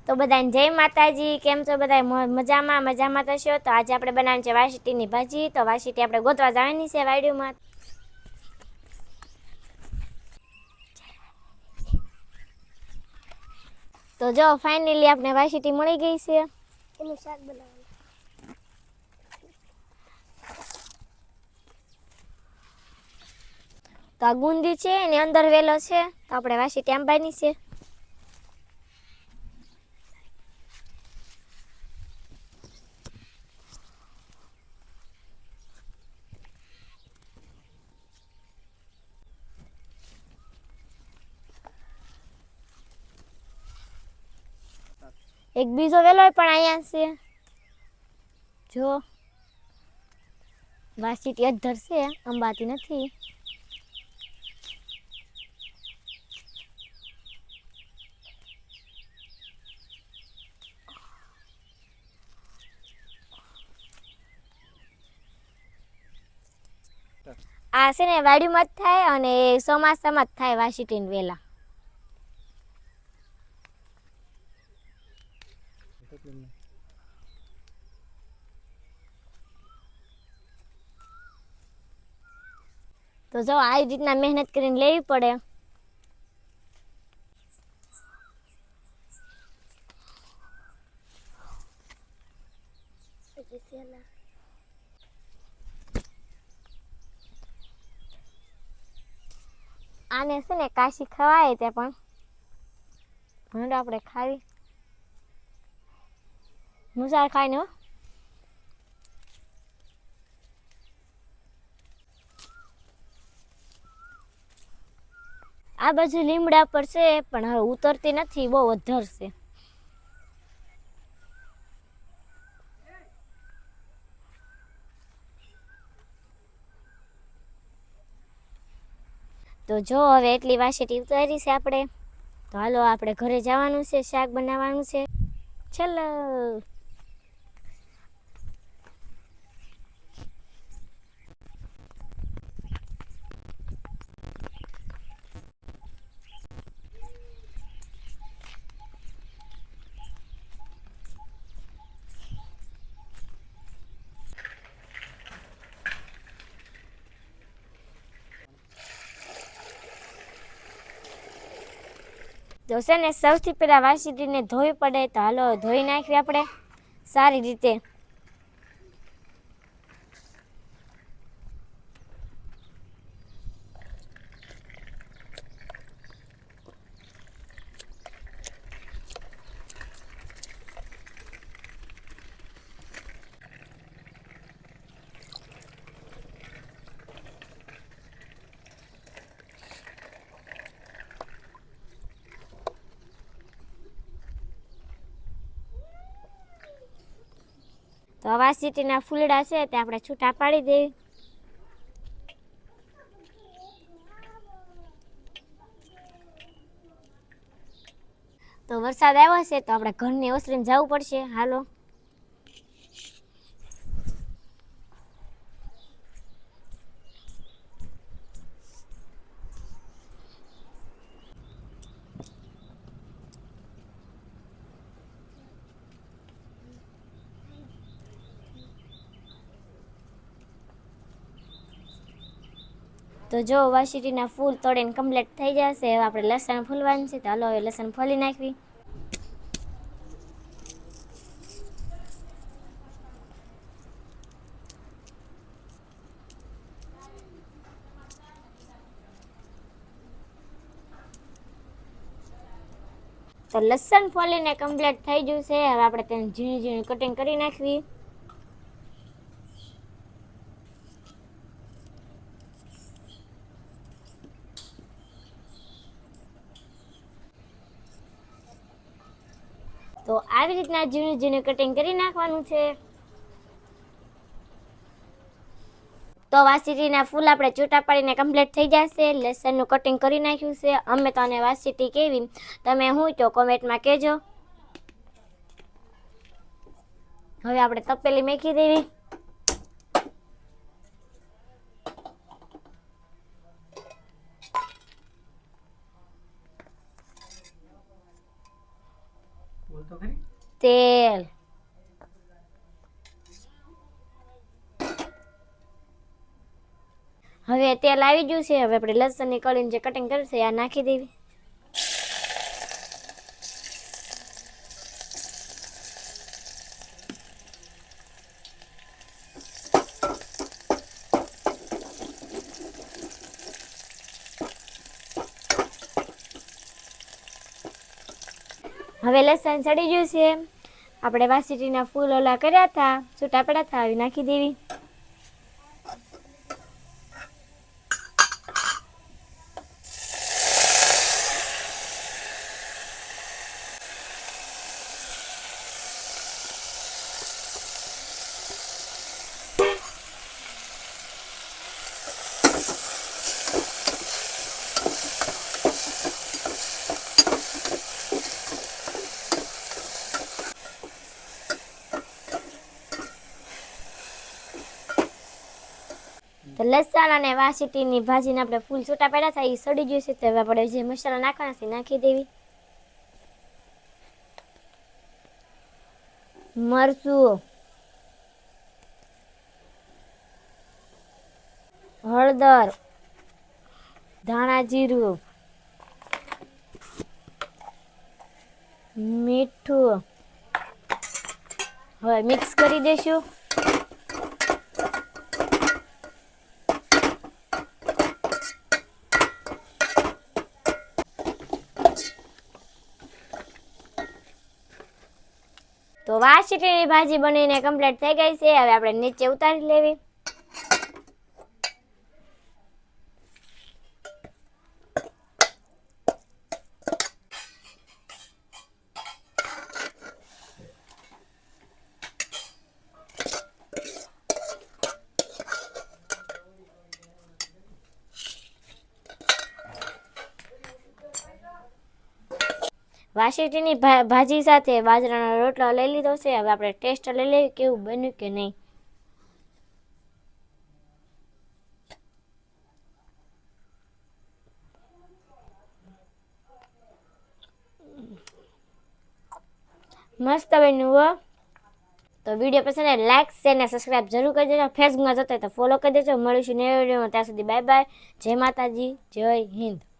તો બધાને જય માતાજી. કેમ છો બધા? મજામાં થશો. તો આજે આપણે બનાવવાની છે વાસીટીની ભાજી. તો વાસીટી આપણે ગોતવા જવાની છે વાડીમાં. તો જો ફાઇનલી આપણે વાસીટી મળી ગઈ છે. એનું શાક બનાવવાનું. તો આ ગુંદી છે એની અંદર વેલો છે. તો આપણે વાસીટી આંબાની છે. એક બીજો વેલો પણ અહીંયા છે. જો વાસીટી અધર છે, અંબાતી નથી. આ છે ને વાડીમાં જ થાય અને ચોમાસામાં જ થાય વાસીટીન વેલા. તો જો આ રીતના મહેનત કરીને લેવી પડે. આને છે ને કાશી ખવાય તે પણ ભૂંડ આપણે ખાવી મુસાર ખાઈને. આ બાજુ લીમડા પર છે પણ હવે ઉતરતી નથી, બહુ અધર છે. તો જો હવે એટલી વાસીટી ઉતારી છે આપણે. તો હાલો આપણે ઘરે જવાનું છે, શાક બનાવવાનું છે. ચલો. તો છે ને સૌથી પહેલાં વાસીટીને ધોવી પડે. તો હાલો ધોઈ નાખવી આપણે સારી રીતે. તો આ વાસીટીના ફૂલડા છે તે આપણે છૂટા પાડી દઈએ. તો વરસાદ આવ્યો છે તો આપણે ઘરની ઓસરીને જવું પડશે. હાલો. તો જો વાસીટીના ફૂલ તોડીને કમ્પ્લીટ થઈ જશે. હવે આપણે લસણ ફૂલવાનું છે. તો હાલો હવે લસણ ફોલી નાખવી. તો લસણ ફોલીને કમ્પ્લીટ થઈ ગયું છે. હવે આપણે તેને ઝીણી ઝીણી કટિંગ કરી નાખવી. તો આવી રીતના ઝીણું ઝીણું કટિંગ કરી નાખવાનું છે. તો વાસીટીના ફૂલ આપણે છૂટા પાડીને કમ્પ્લીટ થઈ જશે. લસણનું કટિંગ કરી નાખ્યું છે. અમે તને વાસીટી કેવી તમે હું તો કોમેન્ટમાં કહેજો. હવે આપણે તપેલી મેકી દેવી. તેલ, હવે તેલ આવી ગયું છે. હવે આપણે લસણની કળીને જે કટિંગ કર્યું છે આ નાખી દેવી. હવે લસણ સડી ગયું છે. આપણે વાસીટીના ફૂલ ઓલા કર્યા હતા, છૂટા પડ્યા હતા, આવી નાખી દેવી. તો લસણ અને વાસીટીની ભાજીને આપણે ફૂલ છૂટા પડ્યા હતા એ સડી ગયું છે. તો હવે આપણે જે મસાલા નાખવાના છે નાખી દેવી. મરચું, હળદર, ધાણા જીરું, મીઠું. હવે મિક્સ કરી દેશું. તો વાસીટીની ભાજી બનીને કમ્પ્લીટ થઈ ગઈ છે. હવે આપણે નીચે ઉતારી લેવી. વાસીટીની ભાજી સાથે બાજરાનો રોટલો લઈ લીધો છે. હવે આપણે ટેસ્ટ લઈ લઈએ કેવું બન્યું કે નહીં. મસ્ત બન્યું હો. તો વિડીયો પસંદ આવે લાઈક, શેર ને સબસ્ક્રાઈબ જરૂર કરી દેજો. ફેસબુકમાં જતા હોય તો ફોલો કરી દેજો. મળીશું નવા વિડીયોમાં. ત્યાં સુધી બાય બાય. જય માતાજી, જય હિન્દ.